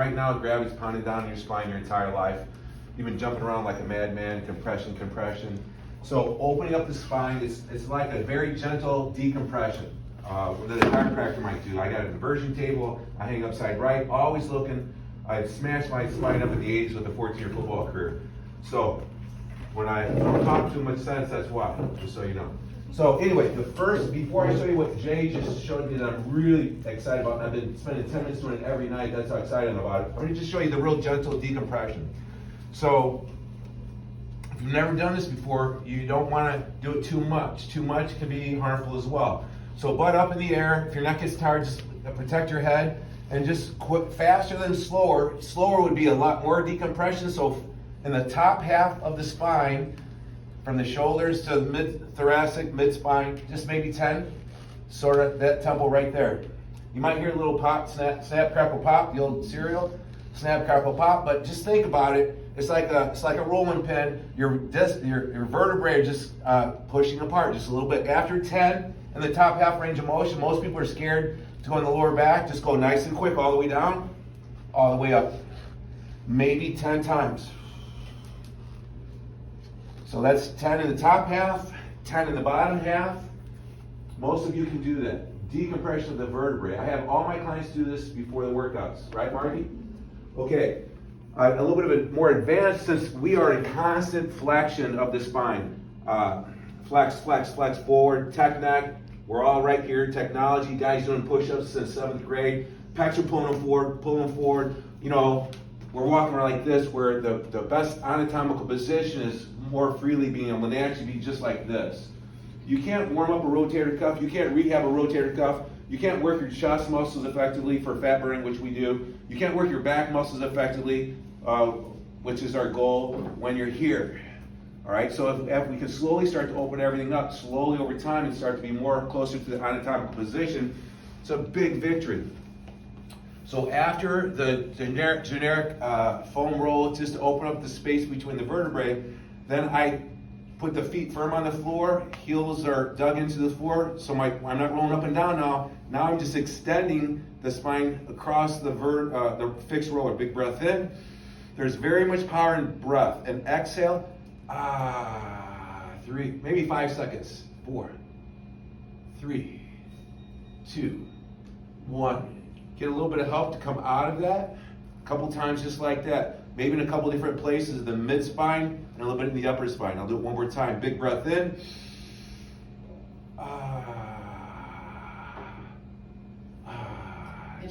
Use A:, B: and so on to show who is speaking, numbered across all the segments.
A: Right now, gravity's pounding down your spine your entire life. You've been jumping around like a madman, compression. So opening up the spine, it's like a very gentle decompression that a chiropractor might do. I got an inversion table, I hang upside right, always looking. I smashed my spine up in the 80s with a 14-year football career. So when I don't talk too much sense, that's why, just so you know. So anyway, before I show you what Jay just showed me that I'm really excited about, and I've been spending 10 minutes doing it every night, that's how excited I'm about it. I'm gonna just show you the real gentle decompression. So, if you've never done this before, you don't wanna do it too much. Too much can be harmful as well. So butt up in the air, if your neck gets tired, just protect your head, and just quit faster than slower. Slower would be a lot more decompression, so in the top half of the spine, from the shoulders to mid-thoracic, mid-spine, just maybe 10, sort of that tempo right there. You might hear a little pop, snap, crackle, pop, the old cereal, snap, crackle, pop, but just think about it. It's like a rolling pin. Your vertebrae are just pushing apart just a little bit. After 10, in the top half range of motion, most people are scared to go in the lower back. Just go nice and quick all the way down, all the way up. Maybe 10 times. So that's 10 in the top half, 10 in the bottom half. Most of you can do that. Decompression of the vertebrae. I have all my clients do this before the workouts, right, Marty? Okay, a little bit of a more advanced, since we are in constant flexion of the spine. Flex, forward, tech neck. We're all right here. Technology, guys doing push-ups since 7th grade. Pecs are pulling them forward. You know, we're walking around like this, where the best anatomical position is more freely being able to actually be just like this. You can't warm up a rotator cuff. You can't rehab a rotator cuff. You can't work your chest muscles effectively for fat burning, which we do. You can't work your back muscles effectively, which is our goal, when you're here. All right, so if we can slowly start to open everything up, slowly over time, and start to be more closer to the anatomical position, it's a big victory. So after the generic foam roll, just to open up the space between the vertebrae, then I put the feet firm on the floor, heels are dug into the floor, so I'm not rolling up and down now. Now I'm just extending the spine across the fixed roller. Big breath in. There's very much power in breath. And exhale, 3, maybe 5 seconds. 4, 3, 2, 1. Get a little bit of help to come out of that. A couple times just like that. Maybe in a couple different places, the mid-spine and a little bit in the upper spine. I'll do it one more time. Big breath in.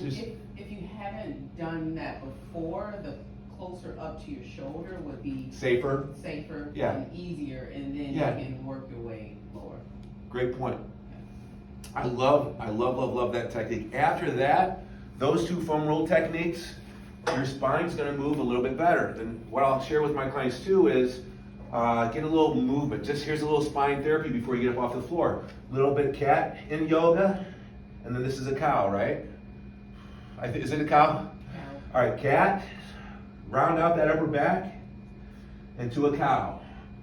B: If you haven't done that before, the closer up to your shoulder would be
A: safer,
B: yeah, and easier, and then you can work your way lower.
A: Great point. I love that technique. After that, those two foam roll techniques, your spine's going to move a little bit better. And what I'll share with my clients too is get a little movement. Just here's a little spine therapy before you get up off the floor. A little bit cat in yoga, and then this is a cow, right? Is it a cow? All right, cat. Round out that upper back into a cow.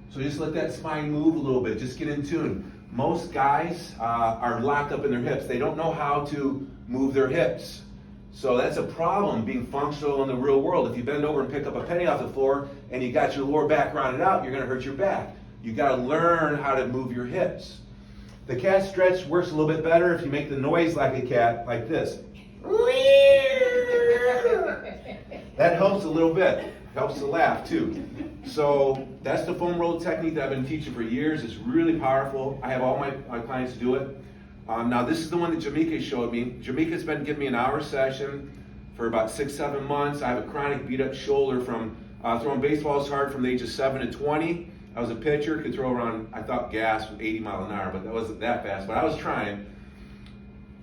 A: So just let that spine move a little bit. Just get in tune. Most guys are locked up in their hips. They don't know how to move their hips. So that's a problem being functional in the real world. If you bend over and pick up a penny off the floor and you got your lower back rounded out, you're going to hurt your back. You got to learn how to move your hips. The cat stretch works a little bit better if you make the noise like a cat, like this. That helps a little bit. Helps to laugh too. So that's the foam roll technique that I've been teaching for years. It's really powerful. I have all my clients do it. Now this is the one that Jamaica showed me. Jamaica's been giving me an hour session for about 6-7 months. I have a chronic beat up shoulder from throwing baseballs hard from the age of 7 to 20. I was a pitcher, could throw around, I thought gas with 80 miles an hour, but that wasn't that fast, but I was trying.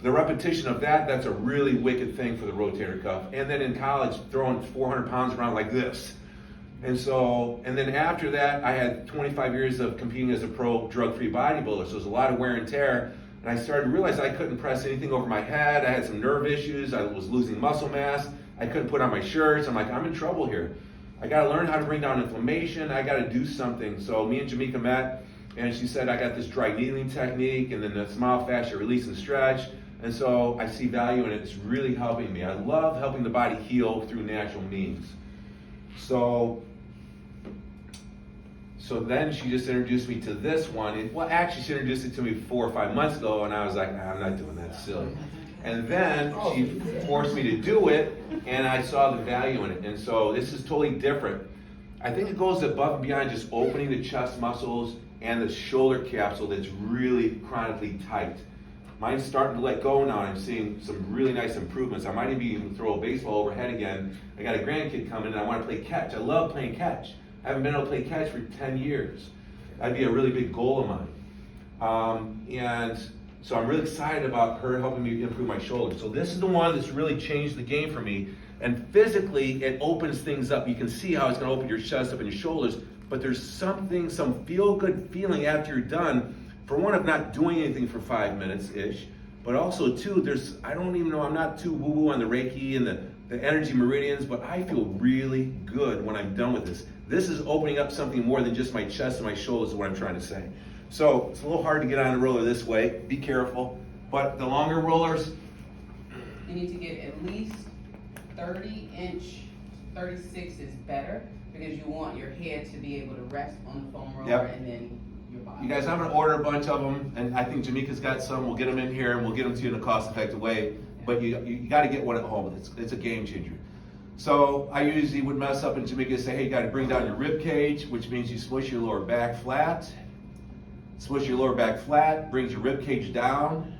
A: The repetition of that's a really wicked thing for the rotator cuff. And then in college, throwing 400 pounds around like this. And then after that, I had 25 years of competing as a pro drug-free bodybuilder, so there's a lot of wear and tear. And I started to realize I couldn't press anything over my head. I had some nerve issues. I was losing muscle mass. I couldn't put on my shirts. I'm like, I'm in trouble here. I got to learn how to bring down inflammation. I got to do something. So me and Jamaica met, and she said, I got this dry needling technique, and then the smile fascia release and stretch. And so I see value in it. It's really helping me. I love helping the body heal through natural means. So then she just introduced me to this one. Well, actually, she introduced it to me 4 or 5 months ago, and I was like, nah, I'm not doing that, silly. And then she forced me to do it, and I saw the value in it. And so this is totally different. I think it goes above and beyond just opening the chest muscles and the shoulder capsule that's really chronically tight. Mine's starting to let go now, and I'm seeing some really nice improvements. I might even throw a baseball overhead again. I got a grandkid coming, and I want to play catch. I love playing catch. I haven't been able to play catch for 10 years. That'd be a really big goal of mine. And so I'm really excited about her helping me improve my shoulder. So this is the one that's really changed the game for me. And physically, it opens things up. You can see how it's going to open your chest up and your shoulders. But there's some feel-good feeling after you're done. For one, of not doing anything for 5 minutes-ish. But also, two, I don't even know, I'm not too woo-woo on the Reiki and the energy meridians, but I feel really good when I'm done with this. This is opening up something more than just my chest and my shoulders is what I'm trying to say. So it's a little hard to get on a roller this way. Be careful. But the longer rollers,
B: You need to get at least 30-inch, 36 is better, because you want your head to be able to rest on the foam roller.
A: Yep.
B: And then your body.
A: you guys, I'm going to order a bunch of them, and I think Jamaica's got some. We'll get them in here, and we'll get them to you in a cost-effective way. But you got to get one at home. It's a game changer. So I usually would mess up in Jamaica and say, hey, you got to bring down your rib cage, which means you smush your lower back flat. Smush your lower back flat, brings your rib cage down,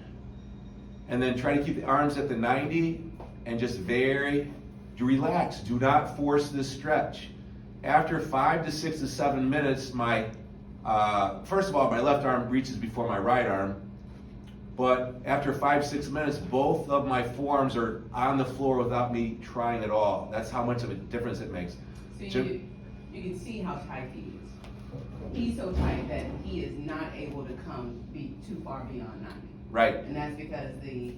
A: and then try to keep the arms at the 90 and just you relax. Do not force this stretch. After 5 to 6 to 7 minutes, first of all, my left arm reaches before my right arm. But after 5, 6 minutes, both of my forearms are on the floor without me trying at all. That's how much of a difference it makes.
B: So you can see how tight he is. He's so tight that he is not able to be too far beyond 90.
A: Right.
B: And that's because the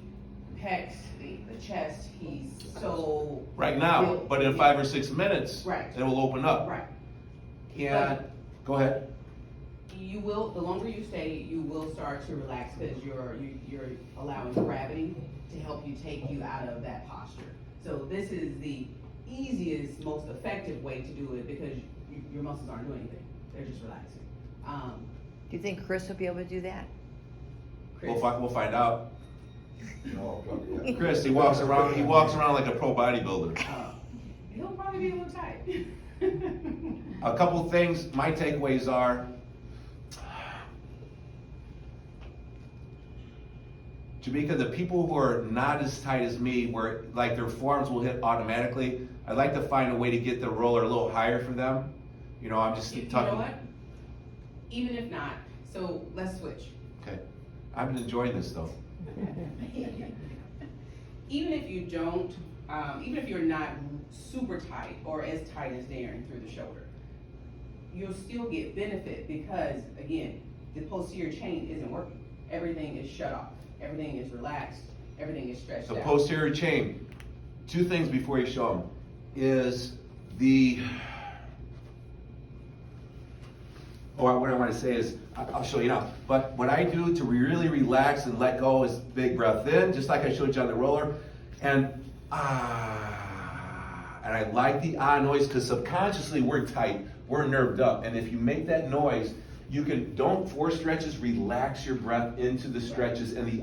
B: pecs, the chest, he's so
A: Right now, but in 5 or 6 minutes,
B: right,
A: it will open up.
B: Right.
A: And go ahead.
B: You will, the longer you stay, you will start to relax, because you're allowing gravity to help you take you out of that posture. So this is the easiest, most effective way to do it, because your muscles aren't doing anything; they're just relaxing.
C: Do you think Chris will be able to do that?
B: Chris,
A: We'll find out.
D: No, probably, yeah.
A: Chris, he walks around like a pro bodybuilder.
B: he'll probably be a little tight.
A: A couple things, my takeaways are, Jamaica, the people who are not as tight as me, where like their forearms will hit automatically, I'd like to find a way to get the roller a little higher for them. You know, I'm just
B: You
A: talking.
B: know what? Even if not, so let's switch.
A: Okay, I've been enjoying this though.
B: Even if you don't, even if you're not super tight or as tight as Darin through the shoulder, you'll still get benefit, because again, the posterior chain isn't working. Everything is shut off. Everything is relaxed. Everything is stretched
A: So
B: out.
A: posterior chain. 2 things before you show them is what I want to say is, I'll show you now. But what I do to really relax and let go is big breath in, just like I showed you on the roller, and and I like the noise, because subconsciously we're tight, we're nerved up, and if you make that noise, don't force stretches, relax your breath into the stretches, and the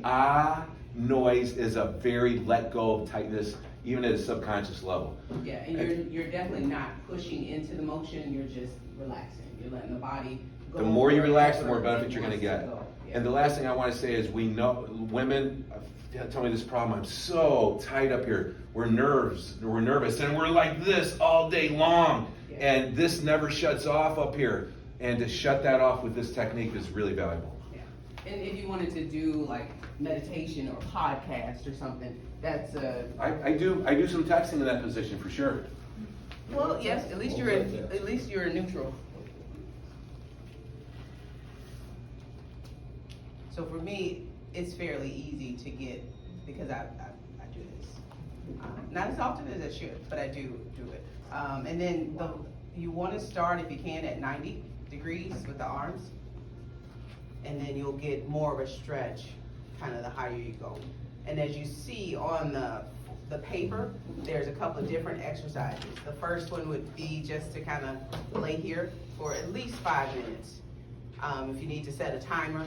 A: noise is a very let go of tightness, even at a subconscious level.
B: Yeah, and you're definitely not pushing into the motion, you're just relaxing. You're letting the body go.
A: The more you relax, the more
B: wherever
A: benefit
B: it
A: you're going to
B: wants
A: get.
B: go. Yeah.
A: And the last thing I want to say is, we know, women tell me this problem, I'm so tight up here. We're nervous, and we're like this all day long.
B: Yeah.
A: And this never shuts off up here. And to shut that off with this technique is really valuable.
B: Yeah. And if you wanted to do like meditation or podcast or something, that's
A: I do some texting in that position for sure.
B: well, yes, at least you're neutral. So for me, it's fairly easy to get, because I do this. Not as often as I should, but I do it. And then you want to start, if you can, at 90 degrees with the arms. And then you'll get more of a stretch, kind of the higher you go. And as you see on the paper, there's a couple of different exercises. The first one would be just to kind of lay here for at least 5 minutes. If you need to set a timer,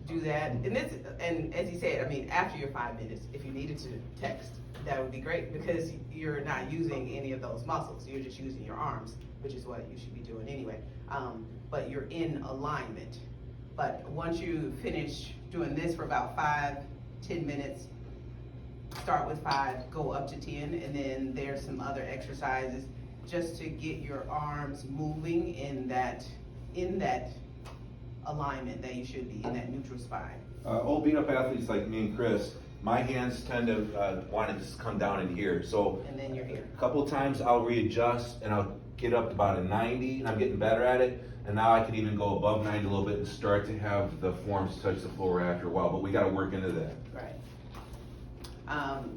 B: do that. And as he said, I mean, after your 5 minutes, if you needed to text, that would be great, because you're not using any of those muscles. You're just using your arms, which is what you should be doing anyway. But you're in alignment. But once you finish doing this for about 5-10 minutes, start with 5, go up to 10, and then there's some other exercises just to get your arms moving in that alignment that you should be, in that neutral spine.
A: Old beat up athletes like me and Chris, my hands tend to want to just come down in here. So
B: And then you're here.
A: a couple of times I'll readjust and I'll get up to about a 90, and I'm getting better at it. And now I can even go above 90 a little bit and start to have the forms touch the floor after a while, but we got to work into that.
B: Right.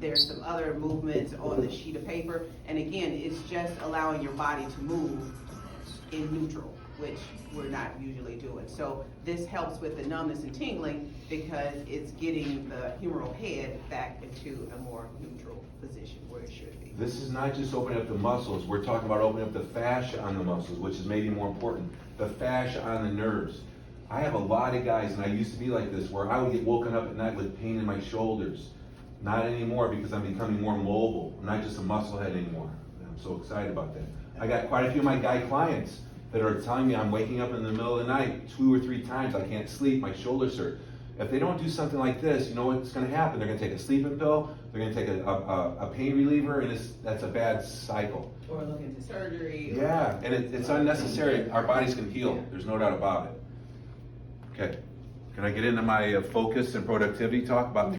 B: There's some other movements on the sheet of paper, and again, it's just allowing your body to move in neutral, which we're not usually doing. So this helps with the numbness and tingling, because it's getting the humeral head back into a more neutral position where it should be.
A: This is not just opening up the muscles, we're talking about opening up the fascia on the muscles, which is maybe more important, the fascia on the nerves. I have a lot of guys, and I used to be like this, where I would get woken up at night with pain in my shoulders. Not anymore, because I'm becoming more mobile. I'm not just a muscle head anymore. I'm so excited about that. I got quite a few of my guy clients that are telling me I'm waking up in the middle of the night 2 or 3 times, I can't sleep, my shoulders hurt. If they don't do something like this, you know what's gonna happen? They're gonna take a sleeping pill, they're gonna take a pain reliever, and that's a bad cycle.
B: Or look into surgery. or-
A: Yeah, and it's unnecessary. Our bodies can heal, there's no doubt about it. Okay, can I get into my focus and productivity talk about